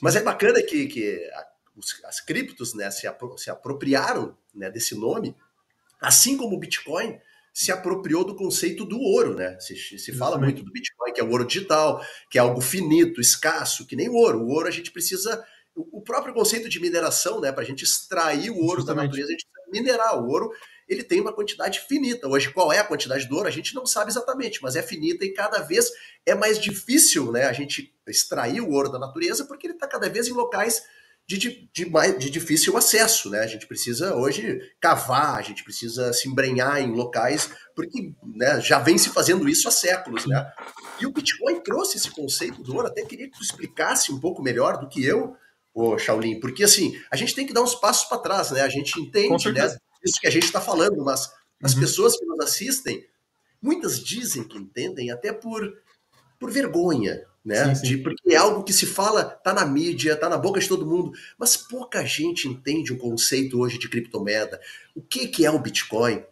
Mas Sim. é bacana que as criptos, né, se apropriaram, né, desse nome, assim como o Bitcoin se apropriou do conceito do ouro, né? Se fala muito Justamente. do Bitcoin, que é o ouro digital, que é algo finito, escasso, que nem o ouro. O ouro a gente precisa. O próprio conceito de mineração, né? Para a gente extrair o ouro da Justamente. natureza, a gente precisa minerar. O ouro ele tem uma quantidade finita. Hoje, qual é a quantidade do ouro? A gente não sabe exatamente, mas é finita e cada vez é mais difícil, né? A gente extrair o ouro da natureza porque ele está cada vez em locais de difícil acesso, né? A gente precisa hoje cavar, a gente precisa se embrenhar em locais, porque, né, já vem se fazendo isso há séculos, Sim. né? E o Bitcoin trouxe esse conceito do ouro, até queria que tu explicasse um pouco melhor do que eu, ô Shaolin, porque assim, a gente tem que dar uns passos para trás, né? A gente Com entende, né, certeza. isso que a gente está falando, mas as Uhum. pessoas que nos assistem, muitas dizem que entendem até por vergonha, Sim, né? sim. Porque é algo que se fala, tá na mídia, tá na boca de todo mundo, mas pouca gente entende o conceito hoje de criptomoeda. O que é o Bitcoin?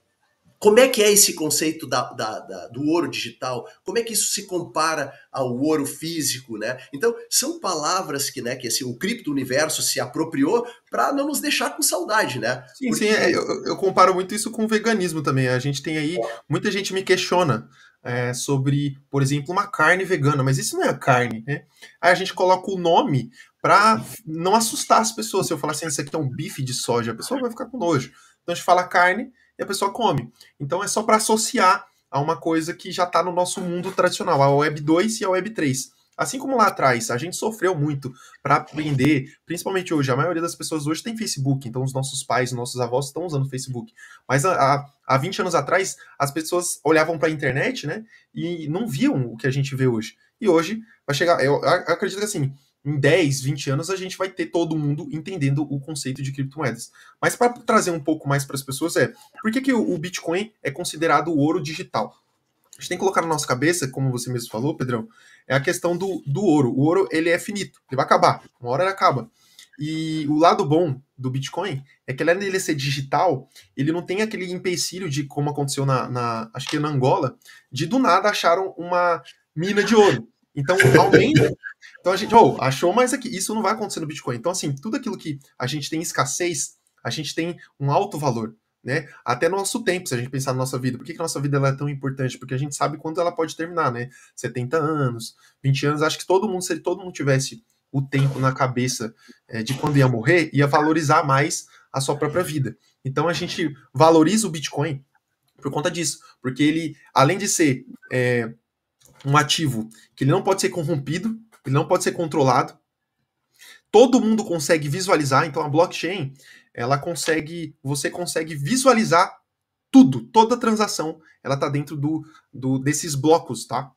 Como é que é esse conceito do ouro digital? Como é que isso se compara ao ouro físico, né? Então, são palavras que, né, que assim, o cripto-universo se apropriou para não nos deixar com saudade, né? Sim, sim, Porque eu comparo muito isso com o veganismo também. A gente tem aí, muita gente me questiona sobre, por exemplo, uma carne vegana, mas isso não é a carne, né? Aí a gente coloca o nome para não assustar as pessoas. Se eu falar assim, isso aqui é um bife de soja, a pessoa vai ficar com nojo. Então a gente fala carne e a pessoa come. Então é só para associar a uma coisa que já está no nosso mundo tradicional, a Web 2 e a Web 3. Assim como lá atrás, a gente sofreu muito para aprender, principalmente hoje, a maioria das pessoas hoje tem Facebook, então os nossos pais, os nossos avós estão usando Facebook. Mas há 20 anos atrás, as pessoas olhavam para a internet, né, e não viam o que a gente vê hoje. E hoje vai chegar, eu acredito que assim, em 10, 20 anos a gente vai ter todo mundo entendendo o conceito de criptomoedas. Mas para trazer um pouco mais para as pessoas por que o Bitcoin é considerado o ouro digital? A gente tem que colocar na nossa cabeça, como você mesmo falou, Pedrão, é a questão do ouro. O ouro, ele é finito, ele vai acabar. Uma hora ele acaba. E o lado bom do Bitcoin é que, além dele ser digital, ele não tem aquele empecilho de, como aconteceu acho que na Angola, de do nada acharam uma mina de ouro. Então, aumenta. Então a gente, achou mais aqui. Isso não vai acontecer no Bitcoin. Então, assim, tudo aquilo que a gente tem escassez, a gente tem um alto valor, né? Até no nosso tempo, se a gente pensar na nossa vida. Por que a nossa vida ela é tão importante? Porque a gente sabe quando ela pode terminar, né? 70 anos, 20 anos. Acho que todo mundo, se todo mundo tivesse o tempo na cabeça de quando ia morrer, ia valorizar mais a sua própria vida. Então a gente valoriza o Bitcoin por conta disso. Porque ele, além de ser um ativo que ele não pode ser corrompido, ele não pode ser controlado, todo mundo consegue visualizar, então a blockchain, você consegue visualizar tudo, toda transação, ela está dentro desses blocos, tá?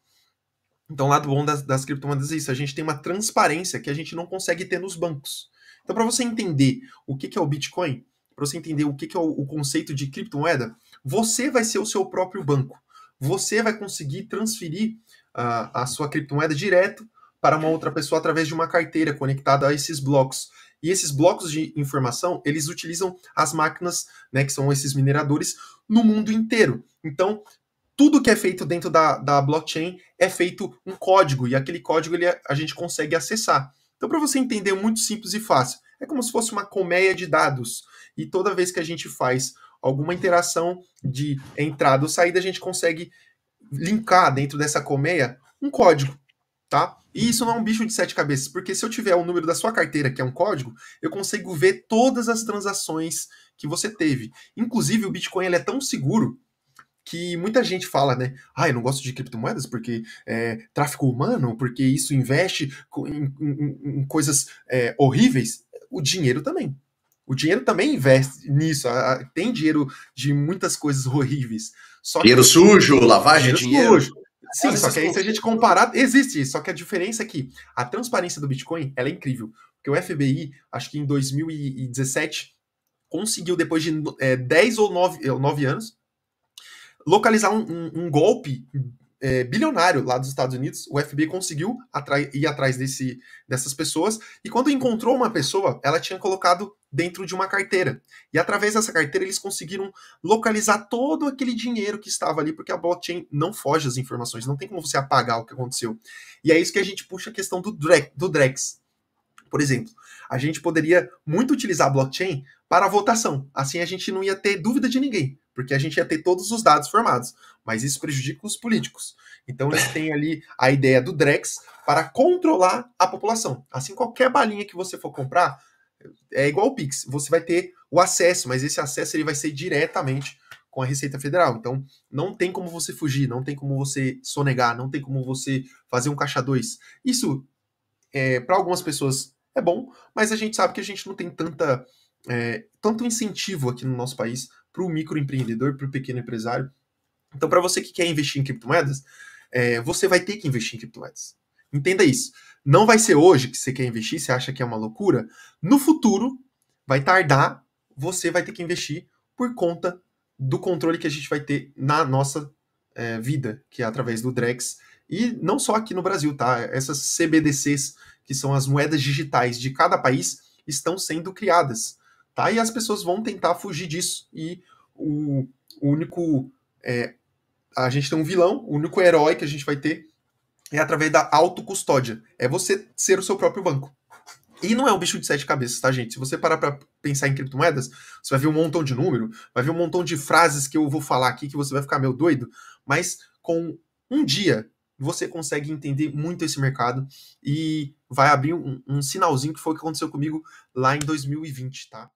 Então, o lado bom das criptomoedas é isso, a gente tem uma transparência que a gente não consegue ter nos bancos. Então, para você entender o que é o Bitcoin, para você entender o que é o conceito de criptomoeda, você vai ser o seu próprio banco. Você vai conseguir transferir a sua criptomoeda direto para uma outra pessoa através de uma carteira conectada a esses blocos. E esses blocos de informação, eles utilizam as máquinas, né, que são esses mineradores, no mundo inteiro. Então, tudo que é feito dentro da blockchain é feito um código, e aquele código a gente consegue acessar. Então, para você entender, muito simples e fácil. É como se fosse uma colmeia de dados. E toda vez que a gente faz alguma interação de entrada ou saída, a gente consegue linkar dentro dessa colmeia um código, tá? E isso não é um bicho de sete cabeças, porque se eu tiver o número da sua carteira, que é um código, eu consigo ver todas as transações que você teve. Inclusive, o Bitcoin ele é tão seguro que muita gente fala, né? Ah, eu não gosto de criptomoedas porque tráfico humano, porque isso investe em coisas horríveis. O dinheiro também. O dinheiro também investe nisso. Tem dinheiro de muitas coisas horríveis. Só dinheiro que sujo, lavagem dinheiro de dinheiro, sujo. Sim, fala só esses que aí se a gente conceitos. comparar, existe isso. Só que a diferença é que a transparência do Bitcoin ela é incrível. Porque o FBI, acho que em 2017, conseguiu, depois de 10 ou 9 anos, localizar um golpe bilionário lá dos Estados Unidos. O FBI conseguiu ir atrás dessas pessoas, e quando encontrou uma pessoa, ela tinha colocado dentro de uma carteira. E através dessa carteira eles conseguiram localizar todo aquele dinheiro que estava ali, porque a blockchain não foge das informações, não tem como você apagar o que aconteceu. E é isso que a gente puxa a questão do Drex. Por exemplo, a gente poderia muito utilizar a blockchain para a votação. Assim a gente não ia ter dúvida de ninguém, porque a gente ia ter todos os dados formados. Mas isso prejudica os políticos. Então eles têm ali a ideia do Drex para controlar a população. Assim, qualquer balinha que você for comprar, é igual o Pix. Você vai ter o acesso, mas esse acesso ele vai ser diretamente com a Receita Federal. Então, não tem como você fugir, não tem como você sonegar, não tem como você fazer um caixa 2. Isso, para algumas pessoas, é bom, mas a gente sabe que a gente não tem tanto incentivo aqui no nosso país para o microempreendedor, para o pequeno empresário. Então, para você que quer investir em criptomoedas, você vai ter que investir em criptomoedas. Entenda isso. Não vai ser hoje que você quer investir, você acha que é uma loucura. No futuro, vai tardar, você vai ter que investir por conta do controle que a gente vai ter na nossa vida, que é através do Drex. E não só aqui no Brasil, tá? Essas CBDCs, que são as moedas digitais de cada país, estão sendo criadas, tá? E as pessoas vão tentar fugir disso. E o único... a gente tem um vilão, o único herói que a gente vai ter é através da autocustódia. É você ser o seu próprio banco. E não é um bicho de 7 cabeças, tá, gente? Se você parar para pensar em criptomoedas, você vai ver um montão de número, vai ver um montão de frases que eu vou falar aqui que você vai ficar meio doido, mas com um dia você consegue entender muito esse mercado e vai abrir um sinalzinho que foi o que aconteceu comigo lá em 2020, tá?